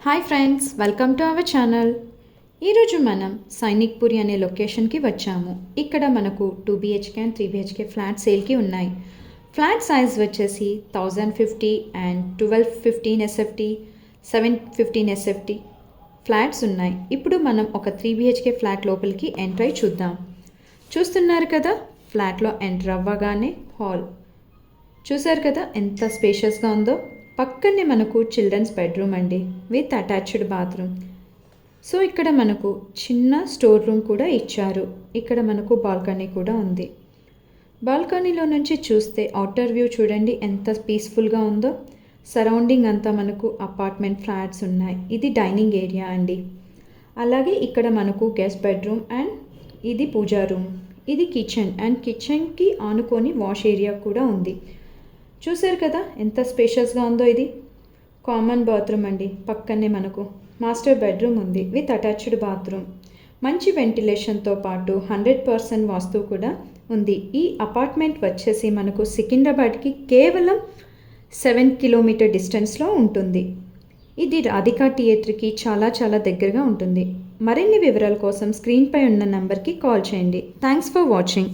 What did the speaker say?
Hi friends, welcome to our channel. ఈరోజు మనం సైనిక్పురి అనే లొకేషన్కి వచ్చాము. ఇక్కడ మనకు 2 BHK అండ్ 3 BHK ఫ్లాట్ సేల్కి ఉన్నాయి. ఫ్లాట్ సైజ్ వచ్చేసి 1050 అండ్ 1215 SFT, 715 SFT ఫ్లాట్స్ ఉన్నాయి. ఇప్పుడు మనం ఒక 3 BHK ఫ్లాట్ లోపలికి ఎంటర్ అయి చూద్దాం. చూస్తున్నారు కదా, ఫ్లాట్లో ఎంటర్ అవ్వగానే హాల్ చూసారు కదా ఎంత స్పేషియస్గా ఉందో. పక్కనే మనకు చిల్డ్రన్స్ బెడ్రూమ్ అండి, విత్ అటాచ్డ్ బాత్రూమ్. సో ఇక్కడ మనకు చిన్న స్టోర్ రూమ్ కూడా ఇచ్చారు. ఇక్కడ మనకు బాల్కనీ కూడా ఉంది. బాల్కనీలో నుంచి చూస్తే అవుటర్ వ్యూ చూడండి ఎంత పీస్ఫుల్గా ఉందో. సరౌండింగ్ అంతా మనకు అపార్ట్మెంట్ ఫ్లాట్స్ ఉన్నాయి. ఇది డైనింగ్ ఏరియా అండి. అలాగే ఇక్కడ మనకు గెస్ట్ బెడ్రూమ్ అండ్ ఇది పూజా రూమ్. ఇది కిచెన్ అండ్ కిచెన్కి ఆనుకొని వాష్ ఏరియా కూడా ఉంది. చూసారు కదా ఎంత స్పేషియస్గా ఉందో. ఇది కామన్ బాత్రూమ్ అండి. పక్కనే మనకు మాస్టర్ బెడ్రూమ్ ఉంది విత్ అటాచ్డ్ బాత్రూమ్. మంచి వెంటిలేషన్తో పాటు 100% వాస్తు కూడా ఉంది. ఈ అపార్ట్మెంట్ వచ్చేసి మనకు సికింద్రాబాద్కి కేవలం 7 కిలోమీటర్ డిస్టెన్స్లో ఉంటుంది. ఇది రాధికా థియేటర్కి చాలా దగ్గరగా ఉంటుంది. మరిన్ని వివరాల కోసం స్క్రీన్పై ఉన్న నంబర్కి కాల్ చేయండి. Thanks for watching.